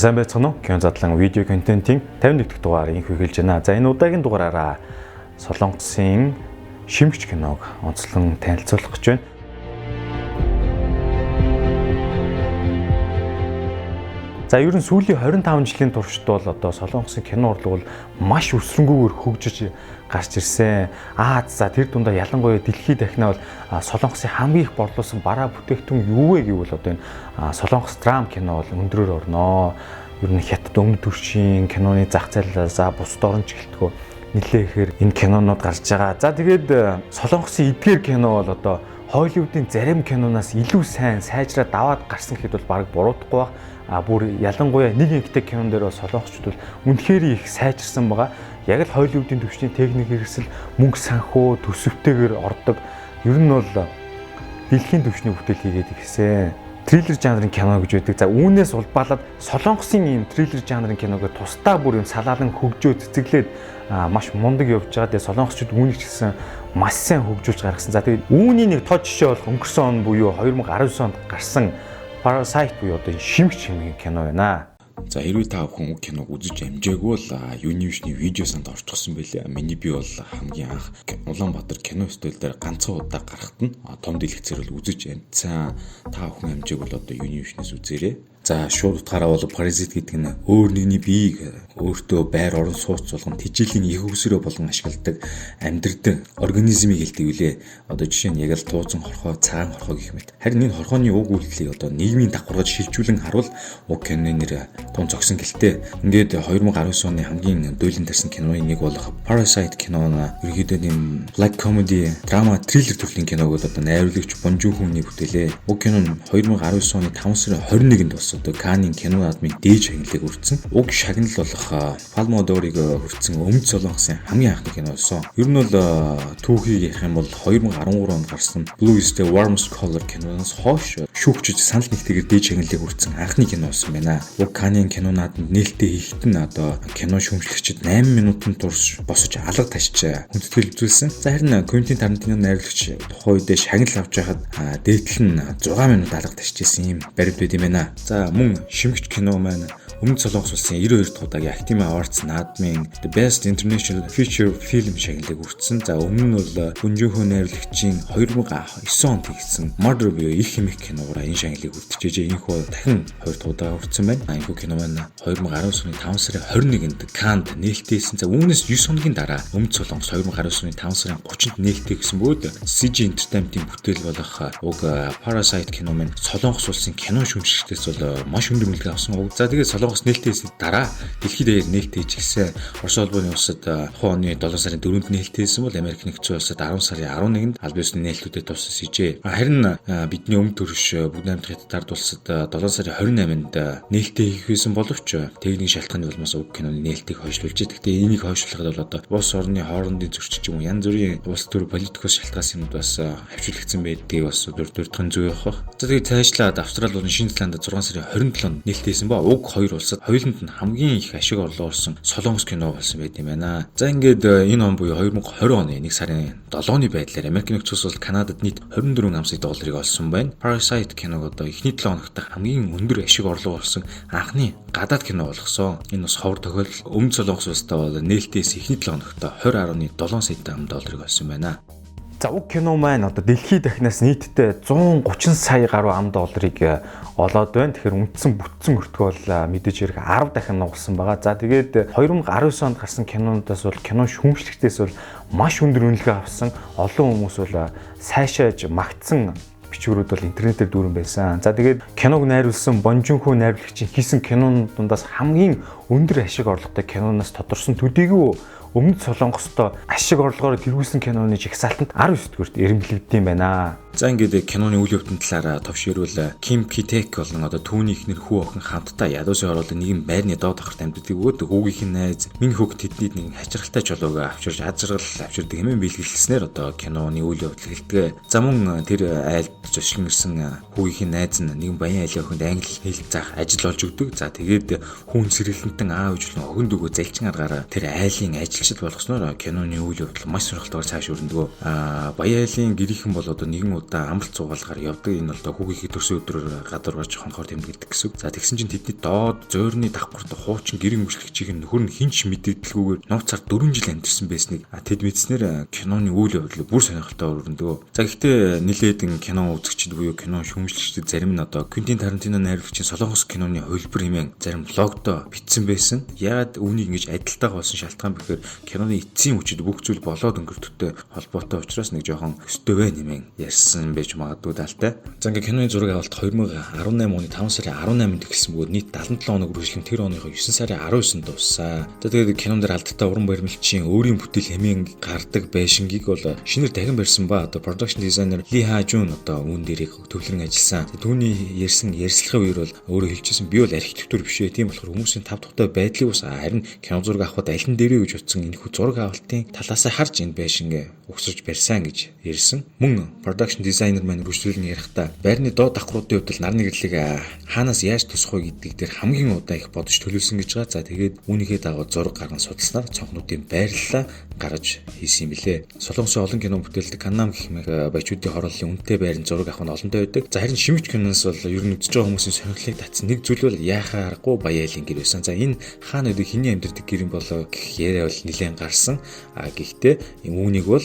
Сайн байцгаана уу? Кино Задлан видео контентын 51 дахь дугаар энэхүү хэлж байна. За энэ удаагийн дугаараараа Солонгосын Шимэгч киног онцлон танилцуулах гэж байна. За ер нь сүүлийн 25 жилийн туршид бол одоо Солонгосын кино урлаг бол маш өсрөнгөөр хөгжиж гарч ирсэн. За тэр дундаа ялангуяа дэлхийд дахинаа бол Солонгосын хамгийн их борлуулсан бараа бүтээгдэхүүн юу вэ гэвэл одоо энэ Солонгос драм кино бол өндрөөр орноо. Ер нь хятад өмнө төршийн киноны зах зээл бусад орн чиглэлтгөө нэлээ ихээр энэ кинонууд гарч байгаа. За тэгээд Солонгосын эдгээр кино бол одоо Холливуудын зарим киноноос илүү сайн сайжраад даваад гарсан гэхэд бол баг буруудахгүй баг. Бүр ялангуяа нэг инхтэй кинон дээр солонгочууд бол үнэхээр их сайжирсан байгаа. Яг л Холливуудын төвчний техник хэрэгсэл мөнгө санхүү төсөвтэйгээр ордог. Ер нь бол дэлхийн төвчний бүтээл хийгээд ирсэн. Триллер жанрын кино гэж байдаг. За үүнээс улбаалаад Солонгосын ийм триллер жанрын киног тусдаа бүр юм салаалan хөгжөө цэцэглээд маш мундаг явж байгаа. Тэгээ солонгосчууд үүнийг ч гэсэн маш сайн хөгжүүлж гаргасан. За тэгээд үүний нэг тод жишээ бол өнгөрсөн он буюу 2019 онд гарсан Parasite буюу одоо Шимэгч кино байна. За хэрвээ та бүхэн киног үзэж амжаагүй бол юуны вишний видео санд орчихсон байлээ. Миний би бол хамгийн анх Улаанбаатар кино студио дээр ганцхан удаа гарахт нь том дэлгэцээр бол үзэж амжсан. Та бүхэн амжаагүй бол одоо юуны вишнээс үзээрэй. За шууд утгаараа бол Parasite гэдэг нь өөр нэгний биеийг өөртөө байр орон сууц болгон тэжээлийн их үсрээ болгон ашигладаг амьдрдаг организмыг хэлдэг үлээ. Одоо жишээ нь яг л тууцан хорхоо, цагаан хорхоо гэх мэт. Харин энэ хорхооны уг үйлдэлийг одоо нийгмийн давхаргаж шилжүүлэн харуул уг киноны нэр тун зогсон гэлтэй. Ингээд 2019 оны хамгийн дуйлан тарсан киноны нэг болох Parasite киноно ерөөдөө нэм black comedy, drama, thriller төрлийн киног одоо найруулагч Бонжүнхүний бүтээлээ. Уг кино нь 2019 оны 5 сарын 21-нд болсон. Одоо Танин кино наадмын дээд шагналыг хүртсэн. Уг шагнал болох Palmodorыг хүртсэн өмнөд Солонгосын хамгийн анхны кино болсон. Ер нь бол түүхийг ярих юм бол 2013 онд гарсан Blue is the Warmest Color киноноос хойш шүүгчид санал нэгтэйгээр дээд шагналыг хүртсэн анхны кино болсон байна. Уг Танин кино наадманд нээлттэй хийхэд нь одоо кино шүүмжлэгчид 8 минутын турш босож алга ташиж хүндэтгэл үзүүлсэн. За харин Quentin Tarantino найруулагч тухай үедээ шагнал авч байхад дээдл нь 6 минут алга ташижсэн юм баримт байд юм байна. За мөн Шимэгч кино маань өмнөд Солонгос улсын 92 дахь удаагийн Academy Awards наадмын The Best International Feature Film шагналыг хүртсэн. За өмнө нь бол Бонжүнхү найруулагчийн 2009 онд хийгдсэн Murder буюу их хэмэх киногоор энэ шагналыг хүртчихжээ. Энэхүү дахин 2 дахь удаа хүртсэн байна. Энэхүү кино маань 2019 оны 5 сарын 21-нд Cannes нээлттэйсэн. За үүнээс 9 хоногийн дараа өмнөд Солонгос 2019 оны 5 сарын 30-нд нээлттэй гэсэн бөгөөд CG Entertainment-ийн бүтээл болох уг Parasite кино маань Солонгос улсын кино шүүмжлэгчдээс бол маш өндөр үнэлгээ авсан. За тэгээд Солонгос нээлттэйсэн дараа дэлхийд даяар нээлттэй ч гэсэн Орос улбаны улсад тухайн оны 7 сарын 4-нд нээлттэйсэн бол Америк нэгдсэн улсад 10 сарын 11-нд аль биесний нээлтүүдэд туссан сижээ. Харин бидний өмнө төрш бүгд найрамд хятад улсад 7 сарын 28-нд нээлттэй хийх байсан боловч техникийн шалтгааны улмаас уг киноны нээлтийг хойшлуулж. Гэхдээ энийг хойшлуулахад бол одоо улс орны хоорондын зөрчил юм янз бүрийн улс төр политикос шалтгаалсан юмуд бас хавчуулагдсан байдгийг бас дурдвартхан зүй явах. За тэгээд цаашлаад Австрали болон Шинэ Зеланд 6 сарын 27-нд нээлттэйсэн ба уг хоёр улсад хоёуланд нь хамгийн их ашиг орлого олсон Солонгос кино болсон байт юм байна. За ингээд энэ он буюу 2020 оны 1 сарын 7-ны байдлаар Америк нэгдсэн улс Канадад нийт 24 сая долларыг олсон байна. Parasite киног одоо эхний 7 хоногт хамгийн өндөр ашиг орлого олсон анхны гадаад кино болгосон. Энэ бас ховор тохиолдол. Өмнөд Солонгос улстай бол нээлтээс эхний 7 хоногт 20.7 сая долларыг олсон байна. За уг кино маань одоо дэлхийд дахинаас нийтдээ 130 сая гаруй $10 олоод байна. Тэгэхээр үндсэн бүтцэн өртгөө бол мэдээж хэрэг 10 дахин нугалсан байгаа. За тэгээд 2019 онд гарсан кинонуудаас бол кино шүүмжлэгчдээс бол маш өндөр үнэлгээ авсан. Олон хүмүүс бол сайшааж магтсан бичвэрүүд бол интернетээр дүүрэн байсан. За тэгээд киног найруулсан Бонжүнхү найруулагчийн хийсэн кинонууд дундаас хамгийн өндөр ашиг орлоготой киноноос тодорсон төдийгүй өмнөд Солонгостой ашиг орлогоор тэргүүлсэн киноны жигсаалтанд 19 дугаарт эренбэлэгдэв юм байна. За ингээд киноны үйл явдлын талаар товширвол Ким Китек болон одоо түүний ихнэр хүү охин хамтдаа ядуусын оролт нэгэн байрны доод давхарт амьддаг өгөөд хүүгийнх нь найз минь хүүг тэднийг нэг хачиргалтай жолоог авчирж азаргал авчирдаг хэмээн бэлгэлснээр одоо киноны үйл явдал эхэлдэг. За мөн тэр айлд зочлон ирсэн хүүгийнх нь найз нь нэгэн баян айлын охинд англи хэл заах ажил олж өгдөг. За тэгээд хүүн сэргэлэнтэн аав ижлэн охинд өгөө залчин аргаараа тэр айлын ажил бүтээлчд болгосноор киноны үйл явдал маш сонирхолтойгоор цааш өрнөдгөө. Баяалын гэрийнхэн бол одоо нэгэн удаа амралт цувралаар явдаг. Энэ бол одоо хүүгийн төрсөн өдрөөр гадуур гарч хонхоор тэмдэглэдэг гэсэн. За тэгсэн чинь тэдний доод зөөрний давхарт хуучин гэрийн үйлчлэгчийг нөхөр нь хинч мэдээлэлгүйгээр нууцаар 4 жил амьдэрсэн байсныг тэд мэдснээр киноны үйл явдал бүр сонирхолтой өрнөдгөө. За гэхдээ нилээдэн кино үзэгчд буюу кино шүүмжлэгчид зарим нь одоо Квентин Тарантино найруулагчийн Солонгос киноны хувилбар хэмээн зарим блогдоо бичсэн байсан. Яагаад үүнийг ингэж адилтайгаа болсон шалтгаан бэхээр киноны эцсийн хүчит бүх зүйл болоод өнгөртөгтэй холбоотой учраас нэг жоохон өстөвэ нэмэн ярьсан байж магадгүй даалтай. За ингээ киноны зураг авалт 2018 оны 5 сарын 18-нд эхэлсэн бөгөөд нийт 77 хоног үргэлжлэн тэр оныхоо 9 сарын 19-нд дууссан. За тэгээд кинон дээр алдтай уран баримлчийн өөрийн бүтээл хэмээн гардаг байшингийг бол шинээр дахин барьсан ба одоо production designer Ли Хажун одоо үүн дээрийг төвлөрөн ажилласан. Түүний ярьсан ярилцлагын үеэр бол өөрөө хэлчихсэн би бол архитектур биш ээ. Тийм болохоор хүмүүсийн тав тухтай байдлыг бас харин кино зураг авахд аль нь дээрээ гэж утсан энэхүү зураг авалтын талаас харж энэ байшингээ угсарч барьсан гэж ярьсан. Мөн production designer маань үргэлжлүүлэн ярихдаа байрны доод давхруудын хувьд нарны гэрлийг хаанаас яаж тусах вэ гэдэг дээр хамгийн удаа их бодож төлөвлөсөн гэж байгаа. За тэгээд үүнийхээ дагуу зураг гарган судалснаар цонхнуудын байрлалаа гаргаж хийсэн юм билээ. Солонгосын олон кино бүтээлдэг Канам гэх мэт баячуудын хорооллын үнэтэй байрны зураг авах нь олонтой байдаг. За харин Шимэгч киноноос бол ер нь үзэж байгаа хүмүүсийн сонирхлыг татсан нэг зүйл бол яхаа аргагүй баяалын гэр байсан. За энэ хаана өдөө хэний амьдардаг гэр юм болоо гэх яриа бол нэлээд гарсан. Гэхдээ үүнийг бол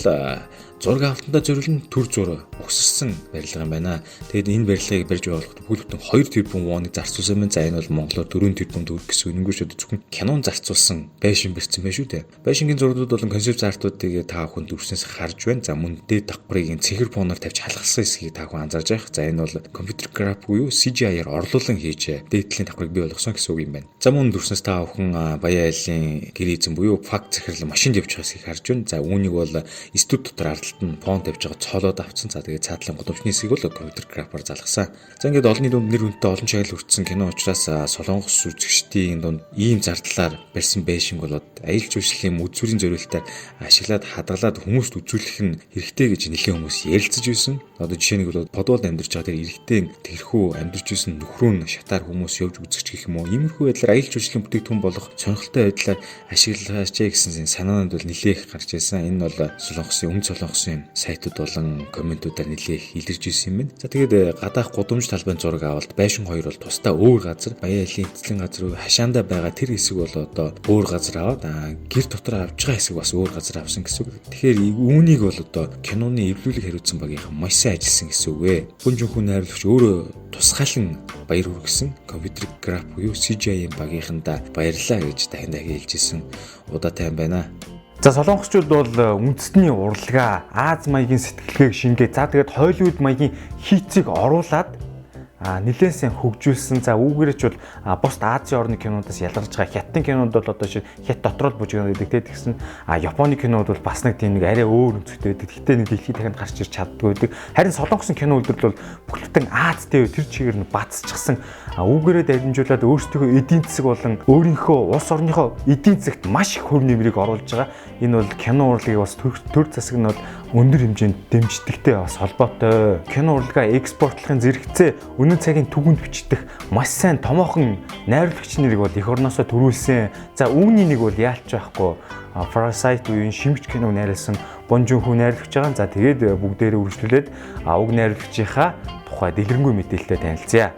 зураг авалтандаа зориулсан төр зураг угсарсан барилга юм байна. Тэгэд энэ барилгыг барьж байгуулахад бүхэл бүтэн 2 тэрбум воныг зарцуулсан байна. За энэ бол монголоор 4 тэрбум төгрөг гэсэн үнэнгүй шүү дээ. Зөвхөн кинон зарцуулсан байшин барьсан байх шүү дээ. Байшингийн зургууд болон концепт артуудыг та бүхэнд өрснөөс харж байна. За мөн дээд давхрыг энэ цэхэр фоноор тавьж халахсан хэсгийг та бүхэн анзаарж байх. За энэ бол компьютер график буюу CGI-аар орлуулан хийж дээдлийн давхрыг бий болгосон гэсэн үг юм байна. За мөн өрснөөс та бүхэн баяалын гэр эзэн буюу факт захирал машинд явж байгаа хэсгийг харж байна. За үүнийг бол студ дотор фон тавьж байгаа цоолоод авцсан. За тэгээд цаатлын гудамжны хэсгийг бол компьютер графикаар залгасан. За ингээд олонний дунд нэр хүнтэй олон чиглэл хүртсэн кино учраас солонгос үзэгчдийн дунд ийм зардлаар барьсан байшин болоод аялал жуулчлалын үзүүрийн зориулалтаар ашиглаад хадгалаад хүмүүст үзүүлэх нь хэрэгтэй гэж нэлээд хүмүүс ярилцаж байсан. Одоо жишээ нэг бол подволд амьдарч байгаа тэр эрэгтэй тэрхүү амьдарч байсан нөхрөө нь шатаар хүмүүс явж үзэгч гэх юм уу. Иймэрхүү байдлаар аялал жуулчлалын бүтээгдэхүүн болох сонирхолтой байдлаар ашиглаач гэсэн санаанд бол нэлээд гарч ирсэн. Энэ бол солонгосын өмнө солонгосын сайтууд болон комментуудаар нэлээд илэрж ирсэн юм байна. За тэгээд гадаах гудамж талбайн зураг авалт байшин хоёр бол тусдаа өөр газар баяалын эцлэн газар хашаандаа байгаа тэр хэсэг бол одоо өөр газар аваад гэр дотор авж байгаа хэсэг бас өөр газар авсан гэсэн үг. Тэгэхээр үүнийг бол одоо киноны эвлүүлэг хариуцсан багийнхан маш сайн ажилласан гэсэн үг ээ. Хүн жинхэнэ найруулагч өөрөө тусгаалan баяр хүргэсэн компьютер график буюу CGI-ийн багийнхандаа баярлалаа гэж дахин хэлжсэн. Удаатай байна. За солонгосчууд бол үндэсний урлагаа Аз маягийн сэтгэлгээг шингээд за тэгээд Холливуд маягийн хийцийг оруулаад нэлээд сайн хөгжүүлсэн. За үүгээрч бол бусад Азийн орны кинодоос ялгарч байгаа хятадын кинод бол одоо шиг хят дотор л бужиг гэдэг те тэгсэн Японы кинод бол бас нэг тийм нэг арай өөр өнцгтэй байдаг. Гэхдээ нэг дэлхийд дахинд гарч ирч чаддгүй байдаг. Харин солонгосын кино үйлдвэрлэл бол бүхэлдэн Азтэй тэр чигээр нь бацчихсан. Үүгээрээ дамжуулаад өөрсдийнхөө эдийн засаг болон өөрийнхөө улс орныхоо эдийн засагт маш их хөв нэмрийг оруулж байгаа. Энэ бол кино урлагийг бас төр засаг нь бол өндөр хэмжээнд дэмждэгтэй бас холбоотой. Кино урлагаа экспортлохын зэрэгцээ өнөө цагийн түгэнд бичдэг маш сайн томоохон найруулагч нарыг бол эх орноосоо төрүүлсэн. За үүний нэг бол яалч байхгүй Parasite буюу Шимэгч киног найруулсан Бонжунхүү найруулагч байгаа. За тэгээд бүгдээрээ үргэлжлүүлээд уг найруулагчийнхаа тухай дэлгэрэнгүй мэдээлэлтэй танилцъя.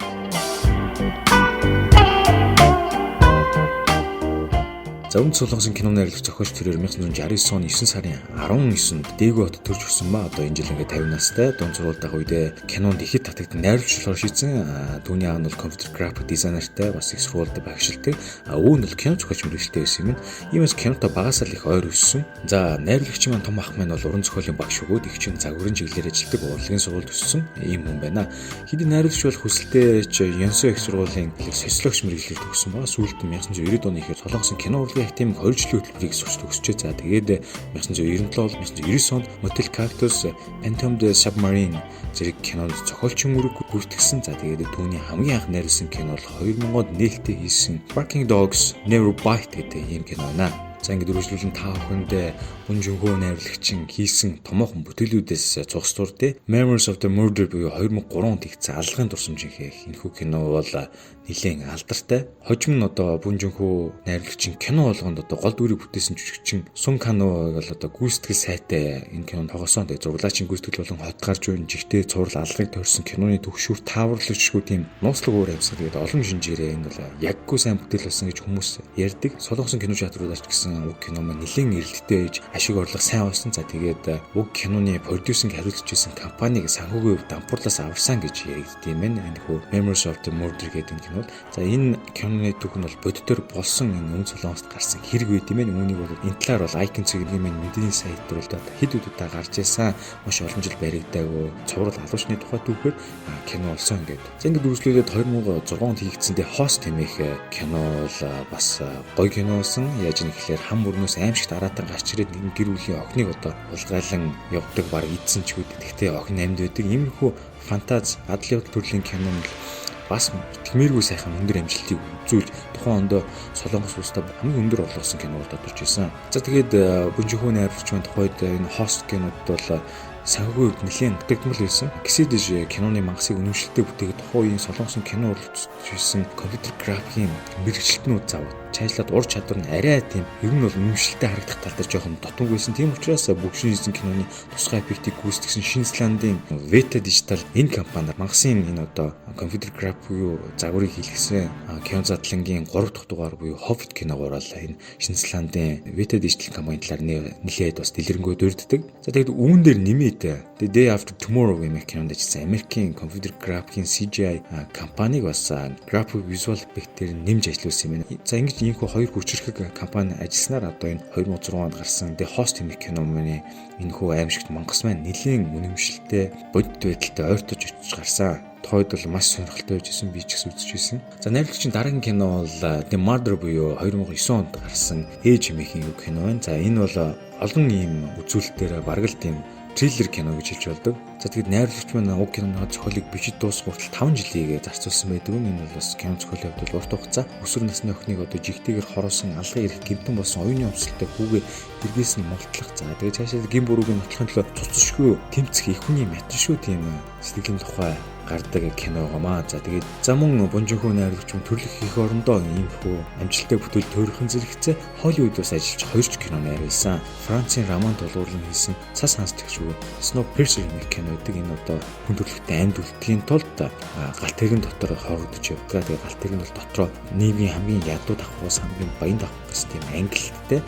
За өмнө солонгосын кино найруулагч зохиолч тэрээр 1969 оны 9 сарын 19-нд Дээгүү хот төрж өссөн ба одоо энэ жил ингээд 50 настай дунд сургуультай үедээ кинонд ихэд татагдсан найруулагч болохоор шийдсэн. Түүний аав нь бол компьютер график дизайнертай бас их сургуультай багшилдаг. Өвөө нь бол кино зохиолч мэргэжилтэй байсан юм. Иймээс кинотой багасаа л их ойр өссөн. За найруулагч маань том ах маань бол уран зохиолын багш өгөөд их чин загварын чиглэлээр ажилладаг урлагийн сургуульд өссөн ийм хүн байна. Хэдий найруулагч бол хүсэлтээ Янсо их сургуулийн социологч мэргэжилээр төгссөн ба сүүлд 1990 оны ихээр солонгосын кино тийм 2 жилийн хөтөлбөрийг сурч төгсчээ. За тэгээд 1997-1999 онд Motel Cactus, Entombed Submarine зэрэг кинонд зохиолчин үүрэг гүйцэтгсэн. За тэгээд түүний хамгийн анх найруулсан кино бол 2000-д нээлттэй хийсэн Barking Dogs Never Bite гэдэг ийм кино байна. За ингээд үргэлжлүүлэн та бүхэнд Бүнжинхүү найруулагчин хийсэн томоохон бүтээлүүдээс зогсдуур те Memories of the Murder буюу 2003 онд хийгдсэн аллагын дурсамжийнхээ энэхүү кино бол нэлээд алдартай. Хожим нь одоо Бүнжинхүү найруулагчин кино болгонд одоо гол дүрийг бүтээсэн жүжигчин Сун Кано бол одоо гүйцэтгэл сайтай энэ кинонд тоглосон. Тэгээ зураглаачийн гүйцэтгэл болон хот гарч буй жигтэй цуврал аллагыг тойрсон киноны төгшүүр тааварлагчгүй тийм нууцлаг өөр амьсгал гэдэг олон шинжээрээ энэ бол яггүй сайн бүтээл болсон гэж хүмүүс ярьдаг. Солонгосын кино театруудаарч гэсэн уг кино маань нэлээд эрэлттэй ээж ашиг орлого сайн болсон. За тэгээд уг киноны продюсинг хариуцж исэн компаниг санхүүгийн дампуурлаас аварсан гэж яригддаг юм байна. Энэхүү Memories of the Murder гэдэг энэ кино. За энэ киноны түүх нь бол боддоор болсон энэ Солонгост гарсан хэрэг байт юм байна. Үүнийг бол энэ талаар бол Icon цэгийн мэдээний сайт дээр бол хэд удаа гарч ирсэн маш олон жил баригдаагүй цуврал алуучны тухай түүхээр кино болсон гэдэг. За ингээд үргэлжлүүлээд 2006 онд хийгдсэн The Host хэмээх кино бол бас гоё кино болсон. Яаж юм гэхээр хам мөрнөөс аимшигт аратан гарч ирээд нэг гэр бүлийн охиныг одоо улгайлан явдаг баг эдсэн ч гэдэг. Тэгтээ охин амьд байдаг. Иймэрхүү фантази адал явдал төрлийн кино нь бас тэмэргүй сайхан өндөр амжилтыг үзүүлж тухайн онд Солонгос улсад хамгийн өндөр орлогосон кинод орж ирсэн. За тэгээд Бүнжинхүү найруулагч маань тухайд энэ Host кинод бол санхүүгийн хувьд нэлээд дутагдмал байсан. Гэсэдэж киноны мангасыг үнэмшилтэй бүтээгээд тухайн үеийн Солонгосын кино урлагч хийсэн компьютер графикийн мэрэгчлэтнүүд заавал цаашлаад ур чадвар нь арай тийм ер нь бол үнэмшилтэй харагдах тал дээр жоохон дотмог байсан. Тийм учраас бүгшин хийсэн киноны тусгай эффектийг гүйцэтгэсэн Шинэ Зеландын Veta Digital энэ компаниар мангасын энэ одоо компьютер график буюу загварыг хийлгэсэн Кино Задлангийн 3 дахь дугаар буюу Hobbit киногоор л энэ Шинэ Зеландын Veta Digital компани талаар нэлээд бас дэлгэрэнгүй дурддаг. За тэгээд үүн дээр нэмээд The Day After Tomorrow гэмэх кинонд ажилласан Америкийн компьютер графикийн CGI компаниг бас график визуал эффектээр нэмж ажиллуулсан юм байна. За ингэж энэхүү хоёр хүчирхэг компани ажилласнаар одоо энэ 2006 онд гарсан The Host хэмээх кино маань энэхүү аимшигт мангас маань нэлийн үнэмшилтэй бодит байдалтай ойртож очиж гарсан. Тухайд бол маш сонирхолтой байжсэн, би ч гэсэн үзчихсэн. За найруулагчийн дараагийн кино бол The Murder буюу 2009 онд гарсан Ээж хэмээх кино байна. За энэ бол олон ийм үзүүлэлтээр бараг л тийм триллер кино гэж хэлж болдог. За тэгэд найруулагч маань уг киноны зохиолыг бичиж дуусгах хүртэл 5 жилийг зарцуулсан байдаг. Энэ бол бас кино зохиолын хувьд урт хугацаа. Өсвөр насны охиныг одоо жигтэйгээр хороосон алган ирэх гэмтэн болсон оюуны өмсөлтөд хүүгээ эргээс нь мултлах. За тэгээд цаашаа гин бурууг нь нотлохын төлөө цуцшгүй тэмцэх их хүний матшгүй тийм сэтгэлийн тухай гардаг кино гамаа. За тэгээд замун Бүнжинхүү найруулагч төрлөх их орондоо иймэрхүү амжилттай бүтээл төрөхөн зэрэгцээ Холливуудаас ажиллаж 2 ч кино найруулсан. Францын роман тулгуурлан хийсэн Цас ханслагч буюу Snowpiercer хэмээх кино гэдэг. Энэ одоо хүн төрөлхтөнд амьд үлдэхийн тулд галт тэрэгэн дотор хорогдож явдаг. Тэгээд галт тэрэг нь бол дотроо нийгмийн хамгийн ядуу давхраас хамгийн баян давх гэсэн тийм ангилалтай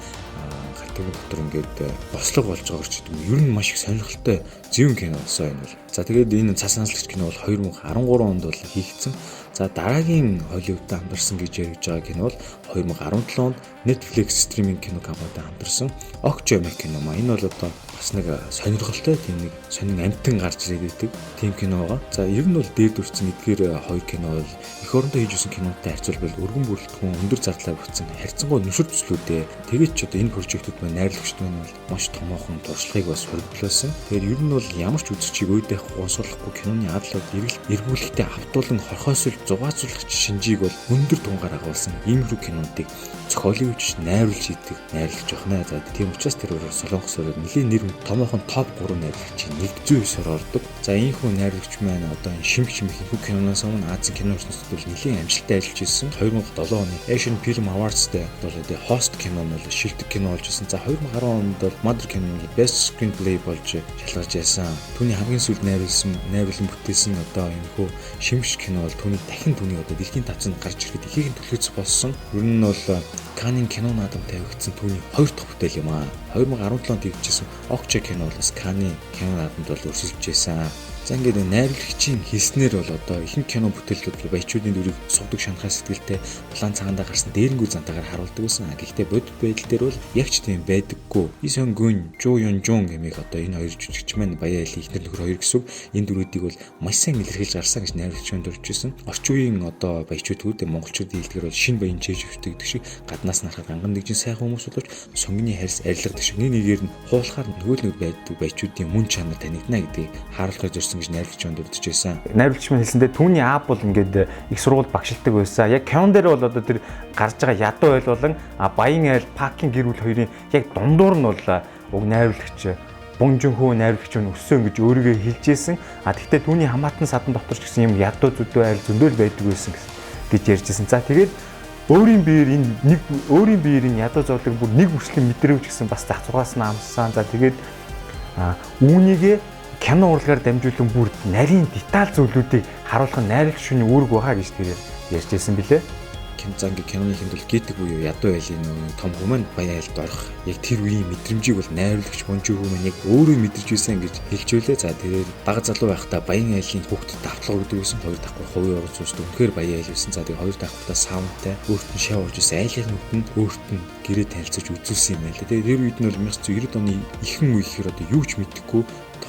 галт тэрэг дотор ингээд бослог болж байгаа ч гэдэг. Ер нь маш их сонирхолтой зөв кино болсон юм бол. За тэгээд энэ Цас ханслагч кино бол 2013 онд бол хийгдсэн. За дараагийн Холливуудад хамтарсан гэж яригдж байгаа кино бол 2017 онд Netflix стриминг кино компанид хамтарсан Okja хэмээх кино маа. Энэ бол одоо бас нэг сонирхолтой тийм нэг сонин амтан гарч ирээд байдаг тийм кино байгаа. За ер нь бол дээд үрцэн эдгээр хоёр кино бол эх орондоо хийжсэн кинотой харьцуулбал өргөн бүрэлдэхүүн өндөр зардлаар бүтсэн харьцангуй нөхөр төслүүдээ тэгээд ч одоо энэ прожектууд маань найруулагчд маань бол маш томоохон туршлагыг бас хөрвүүлсэн. Тэгээд ер нь бол ямар ч үзэгчийг өөдөө гонсоолохгүй киноны адлууд эргүүлэхдээ автуулан хорхойсол зугаацуулагч шинжийг бол өндөр тунгаар агуулсан иймэрхүү кинонуудыг зохиолын хүч найруулж идэг найруулагч байна. За тийм учраас тэр өөрөөр Солонгосоор нэлийн нэр томоохон топ 3 найруулагчийн 109-оор ордог. За иймэрхүү найруулагч маань одоо Шимэгч хэмээх киноноос өмнө Азийн кино ертөнцид бол нэлийн амжилттай ажиллаж ирсэн. 2007 оны Asian Film Awards-д бол The Host кино нь бол шилдэг кино болж ирсэн. За 2010 онд бол Mother кино нь Best Screenplay болж шалгарч байсан. Түүний хамгийн сүүлд найруулан бүтээсэн одоо энэхүү Шимэгч кино бол түүний дахин түүний одоо дэлхийн тавцанд гарч ирэхэд ихийг төлөвлөж болсон. Ер нь бол Канин кино наадам тавигдсан түүний 2 дахь бүтээл юм аа. 2017 онд хийгдсэн Okja кино бол Канин кино наадамд бол өрсөлдөж байсан. За ингээд найруулагчийн хийснээр бол одоо ихэнх кино бүтээлүүд баячуудын дүрийг сувдаг шанхай сэтгэлтэй план цагаандаа гарсан дээрэнгүү зантаагаар харуулдаг байсан. Гэхдээ бодит байдал дээр бол яг ч тийм байдаггүй. Исонгүн, Жуйонжун гэмээх одоо энэ хоёр жүжигч маань баяа ил ихнэр нөхөр хоёр гэсэн энэ дүрүүдийг бол маш сайн илэрхийлж гарсан гэж найруулагч маань дурж байсан. Орчин үеийн одоо баячуудүүд монголчуудын хэлдгээр бол шинэ баян чэйж өвтөгдөг шиг гаднаас нарахад ганган нэгжин сайхан хүмүүс боловч сонгины харьс арилгадаг шиг нэгээр нь хуулахаар нөгөө нэг байдаг баячуудын мөн чанар танигдана гэдгийг харуулж гэж найруулагч маань дурдж байсан. Найруулагч маань хэлсэндээ түүний аав бол ингээд их сургууль багшилдаг байсан. Яг кинон дээр бол одоо тэр гарч байгаа ядуу айл болон баян айл пакийн гэр бүл хоёрын яг дундуур нь бол уг найруулагч Бунжинхүү найруулагч нь өссөн гэж өөрийгөө хэлж ийсэн. Гэхдээ түүний хамаатан садан дотор ч гэсэн юм ядуу зүдөө айл зөндөл байдаг байсан гэж ярьжсэн. За тэгээд өөрийн биеэр энэ ядуу зовлыг бүр нэг хүртэл мэдрээвч гэсэн бас зах зургаас нь амссан. За тэгээд үүнийгээ кино урлагаар дамжуулан бүр нарийн деталь зүйлүүдийг харуулах нь найруулагч шүний үүрэг байгаа гэж тэр ярьжсэн билээ. Киноны хэмжүүл гээд буюу ядуу айлын том хүмүүс баян айлд орох яг тэр үеийн мэдрэмжийг бол найруулагч Бунжинхүү маань яг өөрөө мэдэрч байсан гэж хэлж байлаа. За тэгээд бага залуу байхдаа баян айлын хүүхдэд давтлага өгдөг байсан. Хоёр давхар хувийн орон зүйчд үнэхээр баян айл байсан. За тэгээд хоёр давхартаа саунтай өөрт нь шав орж ирсэн айлын нүдэнд өөрт нь гэрээ танилцуулж үзүүлсэн юм байл. Тэгээд тэр үед нь бол 1990 оны ихэнх үе гэхээр одоо юу ч мэдэхгүй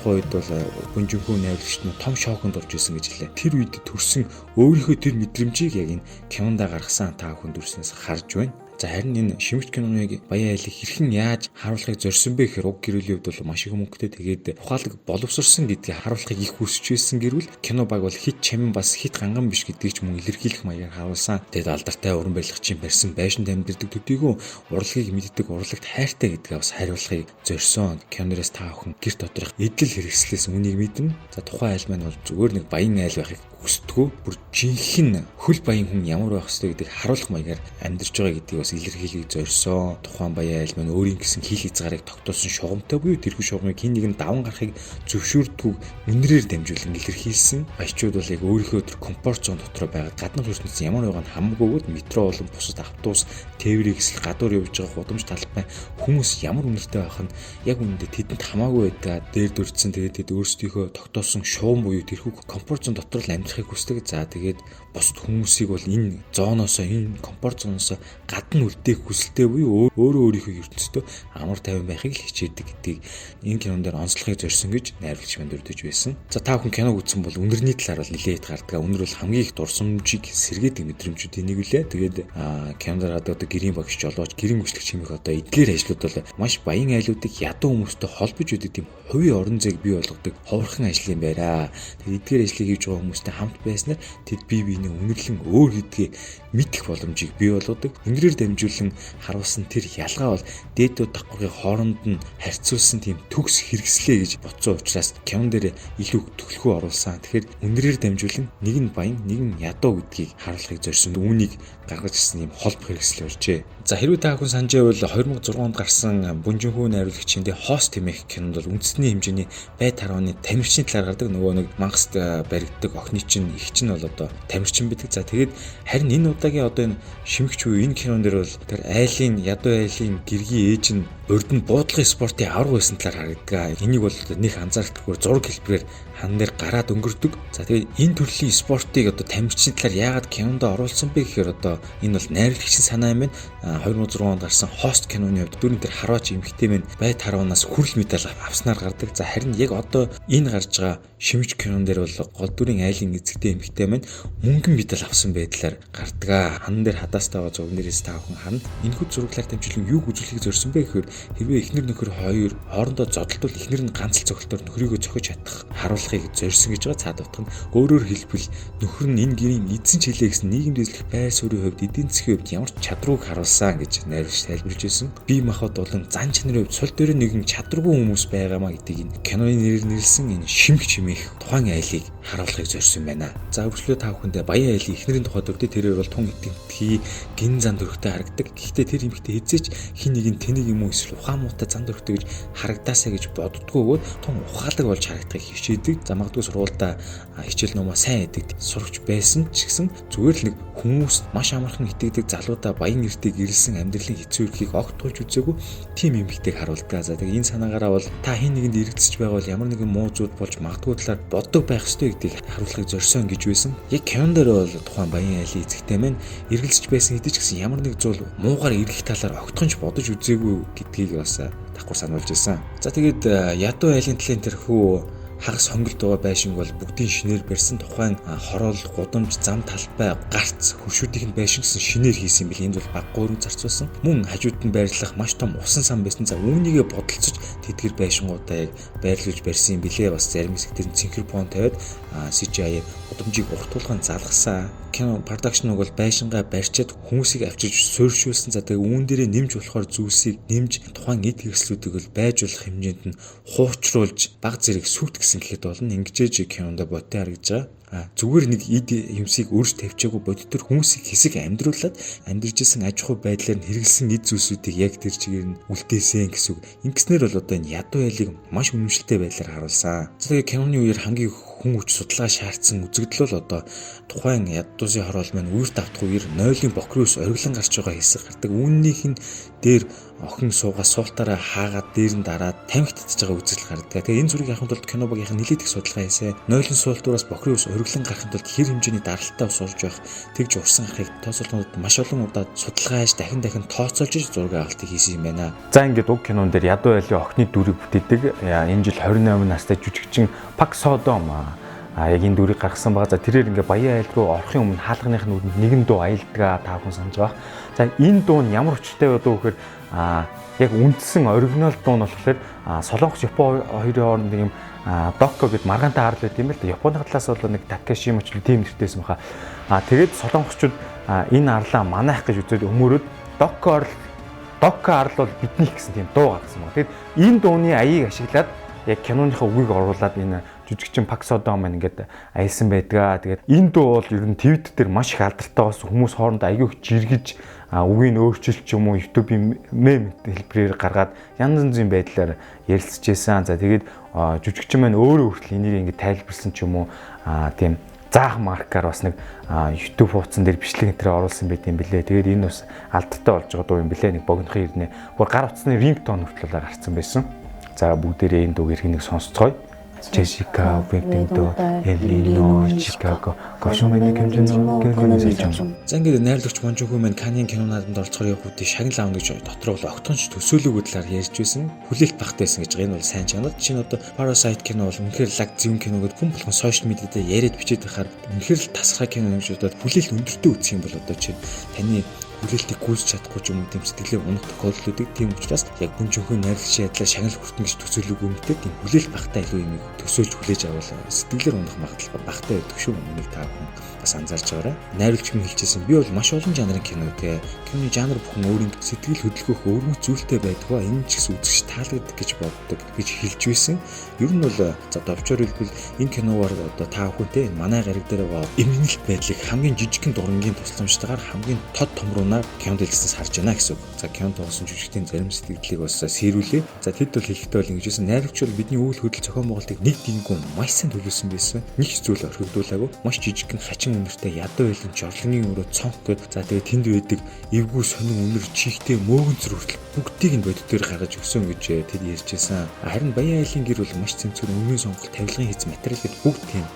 тухайд бол Бунжинхүү найруулагчд нь том шоконд орж исэн гэж хэлээ. Тэр үед төрсэн өөрийнхөө тэр мэдрэмжийг яг энэ кинонд гаргасан та бүхэн дүрснээс харж байна. За харин энэ Шимэгч киноныг баян айлыг хэрхэн яаж харуулахыг зорьсон бэ гэхээр уг гэрүүлийн хувьд бол маш их мөнгөтэй тэгээд ухаалаг боловсрсон гэдгийг харуулахыг их хүсэж байсан гэрүүл кино баг бол хит чамин бас хит ганган биш гэдгийг ч мөн илэрхийлэх маягаар харуулсан. Тэгээд алдартай уран барилгачийн барьсан байшин амьдэрдэг төдийгүй урлагийг мэддэг урлагт хайртай гэдгээ бас хариулахыг зорьсон. Киноноос та бүхэн гэрт доторх эдэл хэрэгслээс үнийг мэднэ. За тухайн айл маань бол зүгээр нэг баян айл байхыг хүсдэггүй бүр жинхэнэ хөл баян хүн ямар байх ёстой гэдгийг харуулах маягаар амьдарч байгаа гэдгийг бас илэрхийлэх зорьсон. Тухайн баян айл маань өөрийн гэсэн хил хязгаарыг тогтоосон шугамтай буюу тэрхүү шугамыг хин нэгэн даван гарахыг зөвшөөрдөг үнрээр дамжуулан илэрхийлсэн. Баячууд бол яг өөрийнхөө тэр комфорт зон дотор байгаад гаднах ертөнцийн ямар байгааг хамаагүйгээр метро болон бусад автобус, тээврийн эсвэл гадуур явж байгаа гудамж талбай хүмүүс ямар үнэртэй байх нь яг үүндээ тэдэнд хамаагүй байдаг. Дээр дурдсан тэгээд тэд өөрсдийнхөө тогтоосон шугам буюу тэрхүү комфорт зон дотор л амьдрахыг хүсдэг. За тэгээд бусад хүмүүсийг бол энэ зооноосоо энэ комфорт зооноосоо гадна үлдээх хүсэлтэй буюу өөрийнхөө ертөнцийн амар тайван байхыг хичээдэг гэдгийг энэ кинон дээр онцлохыг зорьсон гэж найруулагч манд өрдөж байсан. За та бүхэн киног үзсэн бол үнэрний талаар бол нэлээд гардаг. Үнэр бол хамгийн их дурсамжийг сэргээдэг мэдрэмжүүдийн нэг үлээ. Тэгээд киноноор одоо гэрийн багш жолооч гэрийн гүйцэтгэгч хэмээх одоо эдгээр ажлууд бол маш баян айлуудыг ядуу хүмүүстэй холбож өгдөг тийм хувийн орон зайг бий болгодог ховорхон ажил юм байна. Тэгээд эдгээр ажлыг хийж байгаа хүмүүстэй хамт байснаар тэд бие биенээ үнэрлэн өөр гэдгийг мэдэх боломжийг бий болгодог. Үнрээр дамжуулан харуулсан тэр ялгаа бол дээдүүд давхаргын хооронд нь харьцуулсан тийм төгс хэрэгслээ гэж бодсон учраас кинон дээр илүү төлхөө оруулсан. Тэгэхээр үнрээр дамжуулан нэг нь баян, нэг нь ядуу гэдгийг харуулахыг зорьсон. Үүнийг гаргаж ирсэн юм холбох хэрэгсэл оржээ. За хэрвээ та бүхэн санаж байвал 2006 онд гарсан Бунжинхүү найруулагчийн хост хэмээх кинонд бол үндэсний хэмжээний байд тарваны тамирчны талаар гардаг. Нөгөө нэг мангаст баригддаг охины чинь их чинь бол одоо тамирчин байдаг. За тэгээд харин энэ удаагийн одоо энэ Шимэгч буюу энэ кинон дээр бол тэр айлын ядуу айлын гэргийн ээж нь урд нь буудлагын спортын авраг байсан талаар харагддаг. Энийг бол нэг анзаарахгүй зураг хэлбэрээр хан дээр гараад өнгөрдөг. За тэгээд энэ төрлийн спортыг одоо тамирчны талаар яагаад кинонд оруулсан бэ гэхээр одоо энэ бол найруулагчийн санаа юм байна. 2006 онд гарсан хост киноны хувьд дөрөв тэр харваач эмэгтэй мэн байд харуулнаас хүрэл медаль авснаар гардаг. За харин яг одоо энэ гарч байгаа Шимэгч кинон дээр бол гол дүрийн айлын эзэгтэй эмэгтэй мэн мөнгөн медаль авсан байдлаар гардаг. Хан дээр хадаастай байгаа зураг нэрээс та бүхэн харна. Энэхүү зураглаар дамжуулан юуг үзүүлэхийг зорьсон бэ гэхээр хэрвээ эхнэр нөхөр хоёр хоорондоо зодтолтвол эхнэр нь ганц л цогтолтоор нөхрийгөө зохиж чадах харуулахыг зорьсон гэж байгаа. Цаад утга нь өөрөөр хэлбэл нөхөр нь энэ гэрийн эзэн ч хэлээ гэсэн нийгэмд эзлэх байр суурийн хувьд эдийн засгийн хувьд ямар чадварыг харуулсан гэж найруулагч тайлбарлаж байсан. Бие махбод болон зан чанарын хувьд сул дээр нэгэн чадваргүй хүмүүс байгаамаа гэдгийг энэ киноны нэрээр нэрлсэн энэ Шимэгч хэмээх тухайн айлыг харуулахыг зорьсон байна. За өргөжлөө та бүхэндээ баян айлын эхнэрийн тухай дүрдээ тэрээр бол тун итгэхий гин зан дөрөгтэй харагдаг. Гэхдээ тэр эмэгтэй хэзээч хин нэгэн тэнийг юм уу эсвэл ухаан муутай зан дөрөгтэй гэж харагдаасаа гэж боддгоо тун ухаалаг болж харагдахыг хичээдэг. За магадгүй сургуультай хичээл номоо сайн эдэг сурагч байсан ч гэсэн зүгээр л нэг хүмүүс маш амархан итгэдэг залуудаа баян эртийг ирэлсэн амьдралын хэцүү эрхийг огт туулж үзээгүй тийм эмэгтэйг харуулдаг. За тэгээ энэ санаагаараа бол та хин нэгэнд эргэцэж байгаа бол ямар нэгэн муу зүйл болж магадгүй талаар боддог байх ёстой гэдгийг харуулахыг зорьсон гэж байсан. Яг кинон дээр бол тухайн баян айлын эзэгтэй мэн эргэлзэж байсан хэдий ч гэсэн ямар нэг зүйл муугаар эргэх талаар огтхонч бодож үзээгүй гэдгийг бас давхар сануулж байсан. За тэгээд ядуу айлын талын тэрхүү хагас хонгилт байгаа байшинг бол бүгдийн шинээр барьсан, тухайн хороол, гудамж, зам талбай, гарц, хөршүүдийнх нь байшин гэсэн шинээр хийсэн бил. Энд бол баггүй өрөг зарцуулсан. Мөн хажууд нь байрлах маш том усан сан байсан. За үүнийгээ бодолцож тэдгэр байшингуудаа яг байрлуулж барьсан юм билээ. Бас зарим хэсгээр нь синхропон тавиад CGI гудамжийг уртуулган залгасан. Кино продакшн бол байшингаа барьчаад хүмүүсийг авчирж суурьшуулсан. За тэгээ үүн дээрээ нэмж болохоор зүйлсийг нэмж тухайн эд хэрэгслүүдийг бол байж болох хэмжээнд нь хуучруулж баг зэрэг сүт гэсэн гэхэд болно. Ингэжээж кинонд боттой харагдаж байгаа. Зүгээр нэг эд юмсыг өөрч тавьчаагүй бодит төр хүмүүсийг хэсэг амьдруулад амьдарч исэн аж ахуй байдлаар нь хэрэгэлсэн эд зүйлсүүдийг яг тэр чигээр нь үлдээсэн гэсэн үг. Ингэснээр бол одоо энэ ядуу ялыг маш үнэмшилтэй байдлаар харуулсан. За тэгээ киноны үеэр хамгийн хүн хүч судалгаа шаардсан үзэгдэл бол одоо тухайн ядуусын хороол маань үер давтах үеэр нойлын бохроос ориглон гарч байгаа хэсэг гардаг. Үүнийх нь дээр охин суугаа суултаараа хаагаад дээр нь дараад тамхитдж байгаа үзэгдэл гардаг. Тэгээ энэ зүрийг авахын тулд кино багийнхан нэлээд их судалгаа хийсэн. Нойлын суултуураас бохроос ориглон гарахын тулд хэр хэмжээний даралтаа сурж байх, тэгж урсан гарахыг тооцоолгонод маш олон удаа судалгаа хийж дахин тооцоолж зураг авалтыг хийсэн юм байна. За ингээд уг кинон дээр ядуу айлын охины дүрийг бүтээдэг. Энэ жил 28 настай жүжигчин Пак Содом яг энэ дүрийг гаргасан байгаа. За тэрээр ингээ баян айл руу орохын өмнө хаалганых нь үдэнд нэгэн дуу аялдгаа та бүхэн санаж байгаа. За энэ дуу нь ямар учиртай байдуу гэхээр яг үндсэн оригинал дуу нь болохоор Солонгос Япон хоёрын хооронд нэг юм доко гэд маргаантай харал байт юм л да. Японы талаас бол нэг Шимэгч тийм нэртэйсэн баха. Тэгээд солонгосчууд энэ арлаа манайх гэж үзээд өмөрөөд доко арал бол биднийх гэсэн тийм дуу гаргасан байна. Тэгээд энэ дууны аяыг ашиглаад яг киноныхаа үгийг оруулаад энэ жүжигчин Пак Содом маань ингээд аялсан байдгаа. Тэгээд энэ дуу бол ер нь твит дээр маш их алдартай болсон. Хүмүүс хоорондоо аягүй их жиргэж үгийг өөрчилж юм уу YouTube-ийн мем хэлбэрээр гаргаад янз янзын байдлаар ярилцж байсан. За тэгээд жүжигчин маань өөрөө хүртэл энийг ингээд тайлбарсан ч юм уу тийм заах маркаар бас нэг YouTube хуудсан дээр бичлэг энтрээ оруулсан байт юм билээ. Тэгээд энэ бас алдартай болж байгаа дуу юм билээ. Нэг богинохын ирнэ. Гур гар утасны рингтон хүртэл гарцсан байсан. За бүгдээрээ энэ дууг хэрхэн нэг сонсцгоё. Jessica Victor Elino Chicago гошмэний хэмжээний гэргэнээс. За ингээд найрлагч Монжинхүү маань Канин кино наадамд оролцохоор явах үедээ шагнал аавна гэж дотроо бол огтонч төсөөлөөгүй талаар ярьж байсан. Хүлээлт багтайсан гэж байгаа. Энэ бол сайн чанар. Жишээ нь одоо Parasite кино бол үнэхээр лаг зөв кино гэдэг хүн болгон сошиал медиа дээр яриад бичээд байхаар үнэхээр л тасгай кино гэж бодоод хүлээлт өндөртэй үзэх юм бол одоо чинь таны хүлээлтийг гүйцэж чадахгүй ч юм уу тийм сэтгэлээ унах тохиолдлуудыг тийм учраас яг Монжинхүү найрлагч ядлаа шагнал хүртэн гэж төсөөлөөгүй юмтэй тийм хүлээлт багтаа илүү юм төсөөлж хүлээж авал сэтгэлээр унах магадлал багтаа байдаг шүү. Энийг та бүхэн бас анзаарч байгаарай. Найруулагч минь хэлжсэн би бол маш олон жанрын кино те. Киноны жанр бүхэн өөрийн сэтгэл хөдөлгөөх өргөн зүйлтэй байдгаа. Энэ ч гэсэн үзэгч таалагддаг гэж боддог гэж хэлж байсан. Ер нь бол за товчоор хэлбэл энэ киновар одоо та бүхэн те манай гариг дээр байгаа эмгэнэлт байдлыг хамгийн жижигхэн дурангийн тусламжтайгаар хамгийн тод томруулнаар кинонд хэлснээс харж байна гэсэн үг. За кинонд тоглосон жүжигчдийн зарим сэтгэлдлийг бас сэрүүлээ. За тэд бол хэлэхдээ бол ингэж байсан. Найруулагч бол бидний үйл хөдлөл зохион байгуулалтыг нэг дингүү маш сайн төлөвлөсөн байсан. Нэг зүйл орхигдуулаагүй. Маш жижигхэн хачин үнэртэй ядуу байлын жорлонгийн өрөө цонх гээд за тэгээ тэнд байдаг эвгүй сонин үнэр чихтэй мөөгөнцөр хүртэл бүгдийг нь бодит дээр гаргаж өгсөн гэж тэд ярьжсэн. Харин баян айлын гэр бол маш цэмцгэр үнийн сонголт тавилгын хийц материал гээд бүгд тийм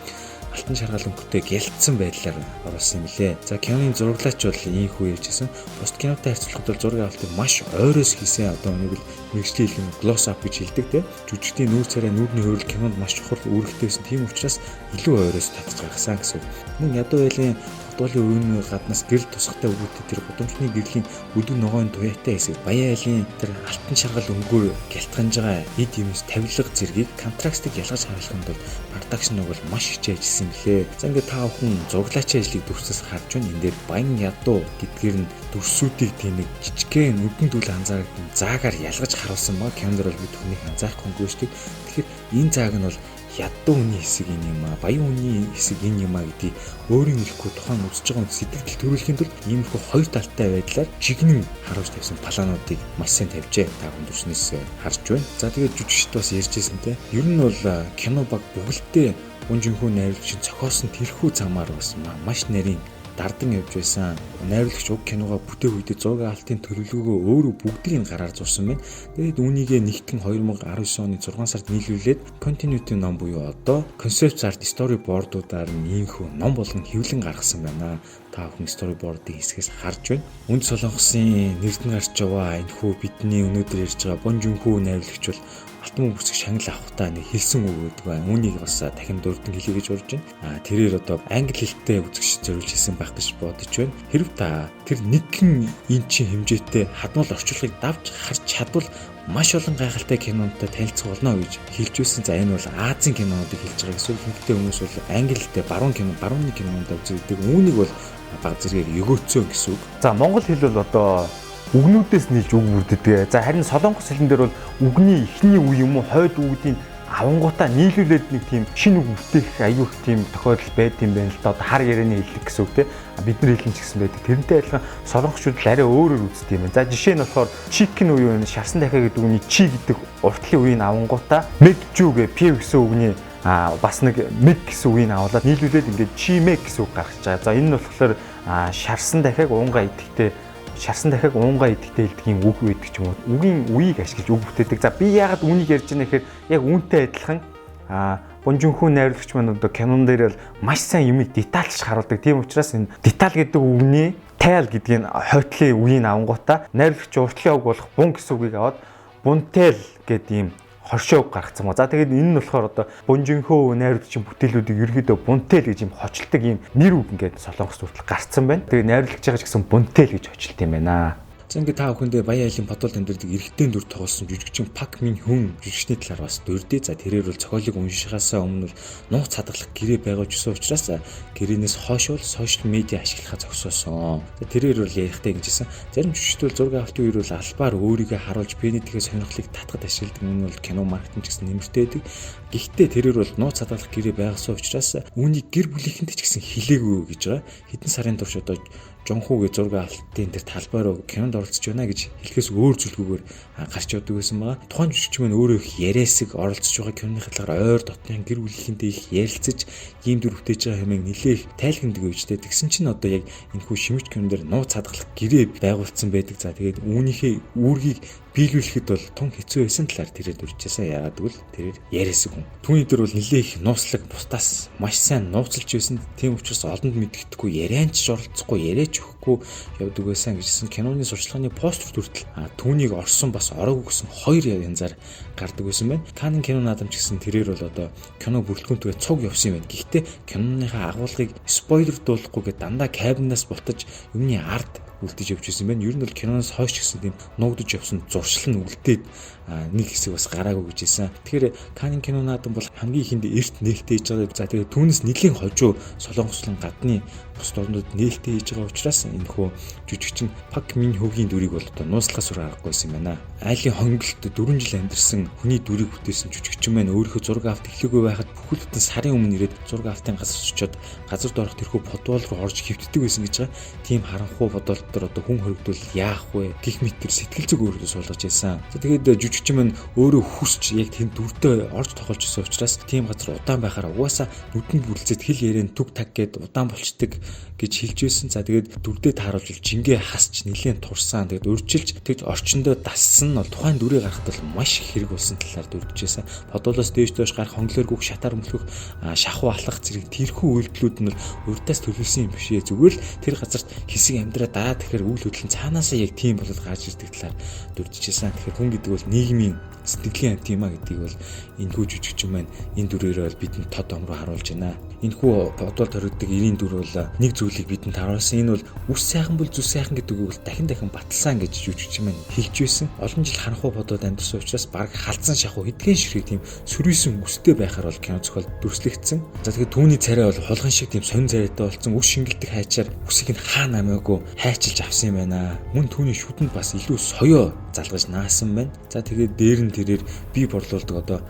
алтан шаргал өнгөтэй гялтсан байдлаар оруулсан юм лээ. За киноны зураглаач бол Энэхүү ярьжсэн. Бусд кинотой харьцуулахад бол зураг авалтыг маш ойроос хийсэн. Одоо нэг л мэргэжлийн хэлэн глосс ап гэж хэлдэг те. Жүжигчдийн нүүр царай нүүрний хөрөл кинонд маш чухал үүрэгтэй байсан. Тийм учраас илүү ойроос татж гаргасан гэсэн. Мөн ядуу айлын Дуулын үеийн гаднаас гэрэл тусахтай өгөөд тэр гудамжны гэрлийн өдөг ногоон туяатай хэсэг баян айлын тэр алтан шаргал өнгөөр гялтганж байгаа эд юмс тавилга зэргийг контрастыг ялгаж харуулахын тулд продакшн бол маш хичээж ажилласан билээ. За ингээд та бүхэн зураглаачийн ажлыг дүрсээс харж байна. Энэ дээр баян ядуу гэдгээр нь дүрсүүдийг тийм нэг жижигхэн нүдэн дүүл анзаардаг заагаар ялгаж харуулсан ба кинонд бол бид хүнийг анзаарахгүй шүү дээ. Тэгэхээр энэ зааг нь бол ядуу хүний хэсэг энэ юм аа, баян хүний хэсэг энэ юм аа гэдгийг өөрийн хэлэхгүй тухайн үзэж байгаа сэтгэл төрүүлэхийн тулд иймэрхүү хоёр талтай байдлаар жигнэн харуулж тавьсан плануудыг маш сайн тавьжээ. Та бүхэн дүрснээс харж байна. За тэгээд жүжигчд бас ярьжсэн те. Ер нь бол кино баг бүгэлдээ Монжинхүү найруулагч цохоосон тэрхүү замаар бас маш нарийн дардан явж байсан. Найруулагч уг киногоо бүтээх үедээ зураг авалтын төлөвлөгөөгөө өөрөө бүгдийг нь гараар зурсан байна. Тэгээд үүнийгээ нэгтгэн 2019 оны 6 сард нийлүүлээд continuity ном буюу одоо concept art storyboard-уудаар Энэхүү ном болгон хэвлэн гаргасан байна. Та бүхэн storyboard-ийн хэсгээс харж байна. Үнд солонгосын нэрдэн гарч байгаа Энэхүү бидний өнөөдөр ярьж байгаа Монжинхүү найруулагч бол алтан мөнгө бүсэг шагнал авахтаа нэг хэлсэн үг гэдэг байна. Үүнийг бас дахин дурдан хэлье гэж урьж байна. Тэрээр одоо англи хэлтэй үзэгч зориулж хэлсэн байх гэж бодож байна. Хэрв та тэр нэгэн инчин хэмжээтэй хадмал орчуулгыг давж харж чадвал маш олон гайхалтай кинонуудтай танилцах болно гэж хэлж байсан. За энэ бол Азийн кинонуудыг хэлж байгаа. Эсвэл хинтээ хүмүүс бол англи хэлтэй баруун кинонуудаа үздэг. Үүнийг бол баг зэргээр өгөөцөө гэсэн үг. За монгол хэл бол одоо үгнүүдээс нийлж үг бүрддэг. За харин солонгос хэлэн дээр бол үгний эхний үе юм уу хойд үгдийн авангуудаа нийлүүлээд нэг тийм шинэ үг бүтээх аюух тийм тохиолдол байд юм байна л да. Одоо хар ярианы хэллэг гэсэн үг те. Бид нар хэлэн ч гэсэн байдаг. Тэрнтэй адилхан солонгосчууд л арай өөрөөр үздэг юм байна. За жишээ нь болохоор chicken үе юу шарсан дахиа гэдэг үгний чи гэдэг уртлын үеийн авангуудаа megju гэ p гэсэн үгний бас нэг meg гэсэн үгийг аваад нийлүүлээд ингээд chimeg гэсэн үг гаргаж байгаа. За энэ нь болохоор шарсан дахиаг уунгаа идэхтэй хэлдгийн үг байдаг ч юм уу. Үгийн үеийг ашиглаж үг бүтээдэг. За би яагаад үнийг ярьж байна гэхээр яг үүнтэй адилхан бунжинхүү найруулагч маань одоо кинон дээр бол маш сайн юмыг детальчж харуулдаг. Тийм учраас энэ деталь гэдэг үгний тайл гэдгийг хойтлын үеийн авангуудаа найруулагч уртлын үг болох бун гэсэн үгийг аваад бунтэл гэдэг ийм хоршоо гаргацсан ба. За тэгээд энэ нь болохоор одоо бунжинхөө найруулагчийн бүтээлүүдийг ерөөдөө бунтэл гэж юм хочилдог юм нэр үг ингээд солонгос хүртэл гарцсан байна. Тэгээд найруулагч байгаа ч гэсэн бунтэл гэж хочилт юм байна. За ингээд та бүхэндээ баян айлын бодвол амьдрдаг эрэгтэй дүр тоглосон жүжигчин Пак Мин Хүн жүжигчний талаар бас дурдъя. За тэрээр бол зохиолыг уншихаасаа өмнө нууц хадгалах гэрээ байгуулж өгсөн учраас гэрээнээс хойш бол сошиал медиа ашиглахаа зогсоосон. За тэрээр бол ярихтай гэжсэн. Зарим жүжигчдүүд зураг авалтын үеэр бол албаар өөрийгөө харуулж бенедикээ сонирхлыг татгад ашигладаг. Энэ бол кино маркетинг гэсэн нэмэртэй байдаг. Гэхдээ тэрээр бол нууц хадгалах гэрээ байгуулсан учраас үүнийг гэр бүлийнхэнд ч гэсэн хэлээгүй гэж байгаа. Хэдэн сарын турш одоо Жонхуугийн зураг авалтын тэр талбай руу кинонд оролцож байна гэж хэлэхээс өөр зүйлгүйгээр гарч явдаг байсан байгаа. Тухайн жүжигч маань өөрөө их яриасаг оролцож байгаа киноны талаар ойр дотны гэр бүлийнхэнтэй их ярилцаж ийм дүр бүтээж байгаа хэмээн нэлээх тайлхиндаг үедээ тэгсэн чинь одоо яг энэхүү Шимэгч кинон дээр нууц хадгалах гэрээ байгуулсан байдаг. За тэгээд үүнийхээ үүргийг биелүүлэхэд бол тун хэцүү байсан талаар тэрээр дурчаасаа яагаад гэвэл тэрээр яриасаг хүн. Түүний дээр бол нэлээх нууцлаг бусдаас маш сайн нууцлж байсан. Тийм учраас олонд мэддэхгүй ярианч оролцохгүй яриач өгөхгүй явдаг байсан гэжсэн. Киноны сурчлагын постэр хүртэл түүнийг орсон бас ороогүй гэсэн хоёр янзаар гардаг байсан байна. Танин кино наадамч гэсэн тэрээр бол одоо кино бүрэлдэхүүнтэйгээ цуг явсан юм байна. Гэхдээ киноныхаа агуулгыг спойлер дуулахгүйгээ дандаа кабинаас бултаж юмны ард үлдэж явж ирсэн байна. Ер нь бол киноноос хойш гэсэн тийм нуугдж явсан зуршил нь үлдээд нэг хэсэг бас гараагүй гэж хэлсэн. Тэгэхээр Канин кино наадам бол хамгийн ихэнд эрт нээлттэй хийж байгаа. За тэгээд түүнээс нэлийн хожуу солонгослон гадны бус орнууд нээлттэй хийж байгаа учраас энэхүү жүжигчин Пак Мин Хөгийн дүрийг бол одоо нууцлахаас өөр аргагүйсэн юм байна. Айлын хонголт 4 жил амьдарсан хүний дүрийг бүтээсэн жүжигчин маань өөрийнхөө зураг авалт эхлэхгүй байхад бүхэл бүтэн сарын өмнө ирээд зураг авалтын газар очиод газар доорх тэрхүү подвол руу орж хөвтдөг байсан гэж байгаа. Тийм харанхуй бодолд одоо хүн хоригдвол яах вэ гэх мэт тэр сэтгэл зүг өөрөөдөө суулгаж байсан. За тэгээд жүжигчин маань өөрөө хүсч яг тэнд дүрдээ орж тоглож исэн учраас тийм газар удаан байхаар угаасаа нүдэнд бүрлцээд хэл яриан түг таг гээд удаан болчдөг гэж хэлж байсан. За тэгээд дүрдээ тааруулж жингээ хасч нэлээд турсан. Тэгээд урьдчилж тэгж орчиндөө дассан нь бол тухайн дүрийг гаргахад бол маш их хэрэг болсон талаар дурдж байсан. Подолоос дээш доош гарах хонглооргүй шатаар мөлхөх шахуу алхах зэрэг тэрхүү үйлдэлүүд нь урьдаас төлөвлөсөн юм бишээ. Зүгээр л тэр газарт хэсэг амьдраа даа тэгэхээр үйл хөдлөл цаанаасаа яг тийм болоод гарч ирдэг талаар дурдж байсан. Тэгэхээр хүн гэдэг бол нийгмийн сэтгэлийн амт юм а гэдгийг бол энэхүү жүжигчин маань энэ дүрээрээ бол бидэнд тод ом руу харуулж байна. Энэхүү бодвол төрөгдөг 90 дүр бол нэг зүйлийг бидэнд харуулсан. Энэ бол үс сайхан бол зүс сайхан гэдэг үг бол дахин баталсан гэж жүжигчин маань хэлж байсан. Олон жил харанхуй бодвол амьдсан учраас баг халдсан шахуу хэдхэн ширхэг тийм сүрийсэн үстэй байхаар бол кино зохиол дүрслэгдсэн. За тэгээд түүний царай бол хулган шиг тийм сонин царайтай болсон. Үс шингэлдэг хайчаар үсийг нь хаа намаагүй хайчилж авсан юм байна. Мөн түүний шүтэнд бас илүү соёо залгаж наасан байна. За тэгээд дээр нь тэрээр бие борлуулдаг одоо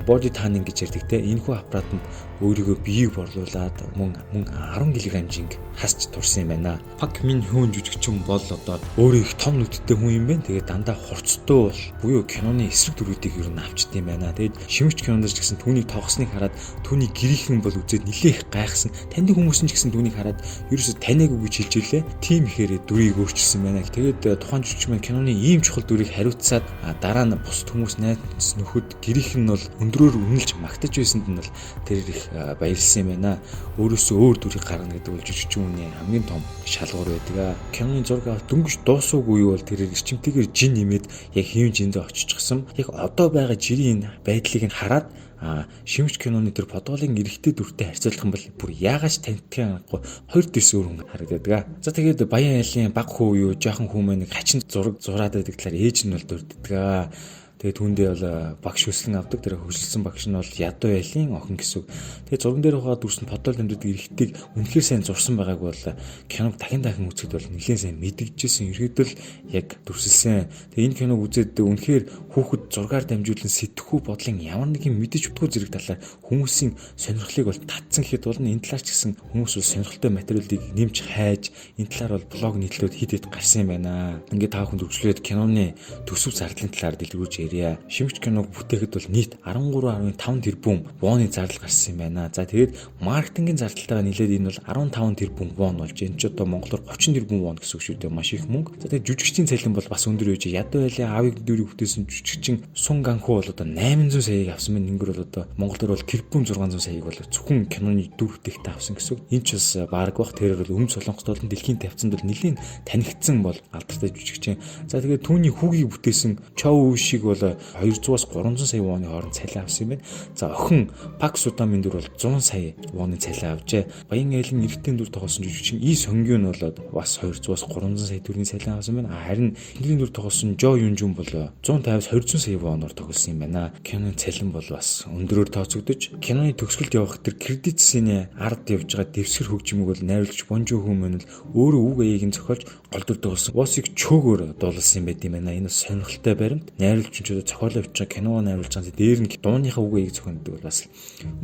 body tanning гэж ярьдаг те. Энэхүү аппаратанд өөрийгөө биеийг борлуулад мөн 10 кг хэмжинг хасч турсан юм байна. Пак Мин Хүн жүжигчин бол одоо өөрөө их том нүдтэй хүн юм байна. Тэгээд дандаа хурцтай бол буюу киноны эсрэг дүрүүдийг ер нь авчт юм байна. Тэгээд Шимэгч кинонд ч гэсэн түүнийг тоглосныг хараад түүний гэрийнхэн бол үзээд нилээх гайхсан. Таньдаг хүмүүс нь ч гэсэн түүнийг хараад ерөөсө таниагүй гэж хэлж илээ. Тим ихээр дүрийг өөрчилсөн байна. Тэгээд тухайн жүжигч маань киноны ийм чухал дүрийг хариуцаад дараа нь бус хүмүүс найз нөхөд гэрийнхэн нь бол өндрөөр үнэлж магтаж байсанд нь бол тэр их баярлсан юм байна. Өөрөөсөө өөр дүрийг гаргана гэдэг бол жүжигчүүний хамгийн том шалгуур байдаг. Киноны зураг авалт дөнгөж дуусаагүй бол тэр эрчимтэйгээр жин нэмээд яг хэвэн жиндээ очичихсан. Яг одоо байгаа жирийн байдлыг нь хараад Шимэгч киноны тэр подголын эрэгтэй дүртэй харьцуулах юм бол бүр яагаад ч таньдгийн аргагүй хоёр дэрс өөр хүн харагддаг. За тэгээд баян айлын баг хүү юу жоохон хүмүүс нэг хачин зураг зураад байдаг талаар ээж нь бол дурддаг. Тэгээд түүндээ бол багш хөслөн авдаг. Тэр хөсөлсөн багш нь бол ядуу айлын охин гэсэн. Тэгээд зурган дээр байгаа дүрс нь подол дамждаг эрэгтэйг үнэхээр сайн зурсан байгааг бол киног дахин үзэхэд бол нэлээд сайн мэдэгдэжсэн. Ерөөдөл яг дүрсэлсэн. Тэгээд энэ киног үзээд үнэхээр хүүхэд зургаар дамжуулан сэтгэхүй бодлын ямар нэгэн мэдэж утгүй зэрэг талаар хүмүүсийн сонирхлыг бол татсан гэхэд бол энэ талаар ч гэсэн хүмүүс бол сонирхолтой материалыг нэмж хайж энэ талаар бол блог нийтлүүд хэд гарсан юм байна. Ингээд та бүхэнд үргэлжлүүлээд киноны төсөв зардлын талаар дэлгэрүүлж Шимэгч киног бүтээхэд бол нийт 13.5 тэрбум вооны зардал гарсан юм байна. За тэгээд маркетингийн зардалтайгаа нийлээд энэ бол 15 тэрбум вон болж энэ ч одоо монголоор 30 тэрбум вон гэсэн үг шүү дээ. Маш их мөнгө. За тэгээд жүжигчдийн цалин бол бас өндөр байж ядуу айлын аавыг дүүрийг бүтээсэн жүжигчин Сун Ганху бол одоо 800 саяыг авсан байна. Ингэр бол одоо монголоор бол тэрбум 600 саяыг бол зөвхөн киноны дүр бүтээгтээ авсан гэсэн үг. Энэ ч бас баг бах. Тэр бол өмнө Солонгост бол дэлхийн тавцанд бол нэлийн танигдсан бол алдартай жүжигчин. За тэгээд түүний хүүгийг бүтээсэн Чоу шиг бол 200-аас 300 сая вооны хооронд цалин авсан юм байна. За охин Пак Судамын дүр бол 100 сая вооны цалин авчээ. Баян айлын эрэгтэй дүр тоглосон жүжигчин И Сонгён бол бас 200-аас 300 сая төгрөгийн цалин авсан байна. Харин хэдийн дүр тоглосон Жо Юнжун бол 150-аас 200 сая вооноор тоглосон юм байна. Киноны цалин бол бас өндөрөөр тооцогдож, киноны төгсгөлд явах тэр кредит сцены ард явж байгаа дэвсгэр хөгжмөг бол найруулагч Бонжо Хүмэн бол өөрөө үг аяыг нь зохиолж гол дүр тоглосон Восыг чөөгөөр дуулсан юм байт юм байна. Энэ сонирхолтой баримт. Найруулагч зохиолоо авчиж киног найруулж байгаа. Дээр нь дууныхаа үгийг зохиодог бол бас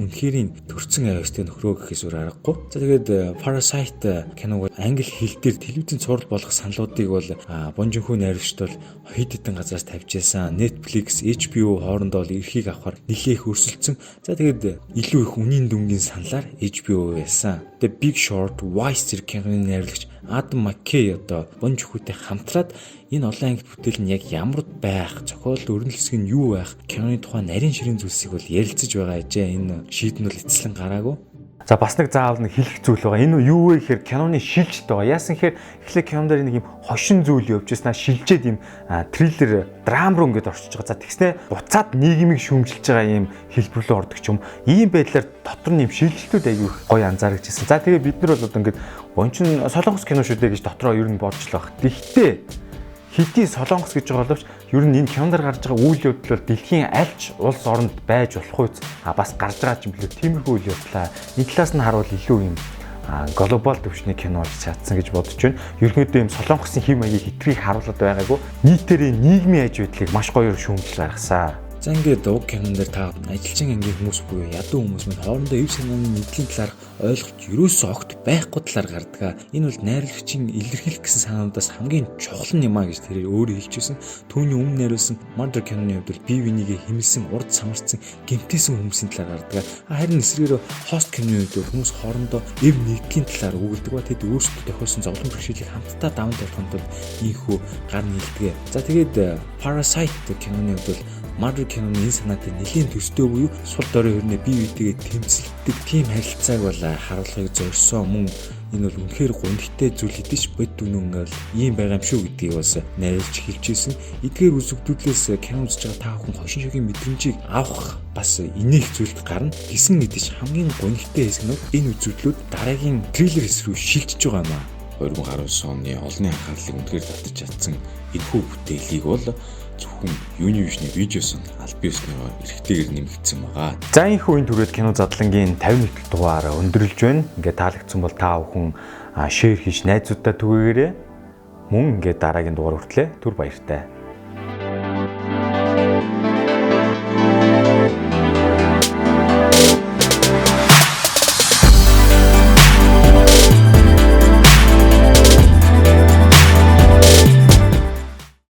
үнэхээр төрцөн авьяастай нөхрөө гэхээс өөр аргагүй. За тэгээд Parasite киног англи хэл дээр телевизэн цувралбарлах саналуудыг бол Бонжинхүү найруулагчд бол хэд хэдэн газраас тавьж байсан. Netflix, HBO хоорондоо бол эрхийг авахар нэлээх өрсөлдсөн. За тэгээд илүү их үнийн дүнгийн саналаар HBO байсан. The Big Short, Vice зэрэг киноны найруулагч Адам Маккей одоо Бонжинхүүтэй хамтраад энэ олон англи бүтээл нь яг ямар байх, зохиол өрнөл хэсэг нь юу байх, киноны тухай нарийн ширийн зүйлсийг бол ярилцаж байгаа ажээ. Энэ шийдэн бол эцэслэн гараагүй. За бас нэг заавал нэг хэлэх зүйл байгаа. Энэ юу вэ гэхээр киноны шилжилт байгаа. Яасан гэхээр эхлээ кинон дээр нэг юм хошин зүйл явж байснаа шилжээд юм триллер, драм руу ингээд орчиж байгаа. За тэгснэ буцаад нийгмийг шүүмжилж байгаа юм хэлбэр рүү ордог ч юм. Ийм байдлаар дотор нь юм шилжилтүүд аягүй гоё анзаарчихсан. За тэгээ бид нар бол одоо ингээд ончин солонгос кино шүү дээ гэж дотроо ер нь бодж л баг. Гэхдээ хэдий солонгос гэж байгаа боловч ер нь энэ кинонд гарч байгаа үйл явдал бол дэлхийн альч улс оронд байж болох үз бас гарч байгаа юм билүү. Тиймэрхүү үйл явдлаа нэг талаас нь харуул илүү юм глобал төвчний кино болж чадсан гэж бодож байна. Ерөнхийдөө юм солонгосын хэм маягийг хэтрийг харуулад байгаагүй нийтээрээ нийгмийн аж байдлыг маш гоёор шүүмжил гаргасан. За ингээд уг кинон дээр та ажилчин ангийн хүмүүс буюу ядуу хүмүүс мань хоорондоо эв санааны нэгдлийн талаар ойлгож ерөөсөө огт байхгүй талаар гардаг. Энэ бол найруулагчийн илэрхийлэх гэсэн санаандаас хамгийн чухал юм а гэж тэрээр өөрөө хэлчихсэн. Түүний өмнө найруулсан Murder киноны хувьд бол бие бинийгээ хэмэлсэн, урд самарсан, гэмтээсэн хүмүүсийн талаар гардаг. Харин эсрэгээр хост киноны хувьд хүмүүс хоорондоо эв нэгдлийн талаар үгэлдэг ба тэд өөрсдөө тохиолсон зовлон бэрхшээлийг хамтдаа даван туулахад бол ийхүү гар нийлдэг. За тэгээд Parasite киноны хувьд бол Murder киноны энэ санаатай нэлийн төстэй буюу сул дорой хөрнөө бие биетэйгээ тэмцэлдэг тийм харилцааг бол харуулахыг зорьсон мөн энэ бол үнэхээр гундхтэй зүйл хэдэж бод дүнэн бол ийм байгаа юм шүү гэдгийг бас найруулж хэлжсэн. Эдгээр үзэгдлээс кино үзэж байгаа та бүхэн хошин шогийн мэдрэмжийг авах бас инээх зүйлд гарна. Гисэн мэдээж хамгийн гундхтэй хэсэг нь энэ үзэгдлүүд дараагийн трейлер хэсэг рүү шилжиж байгаа юм а. 2019 оны олонний анхаарлыг үнэхээр татаж чадсан энэхүү бүтээлийг бол зөвхөн Univision видеосон аль биесний эрхтэйгээр нэмэгдсэн байгаа. За энэхүү энэ түрээд кино задлангийн 51 дахь дугаар өндөрлж байна. Ингээд таалагдсан бол та бүхэн шеэр хийж найзуудаа түгээгээрэй. Мөн ингээд дараагийн дугаар хүртлээ түр баяртай.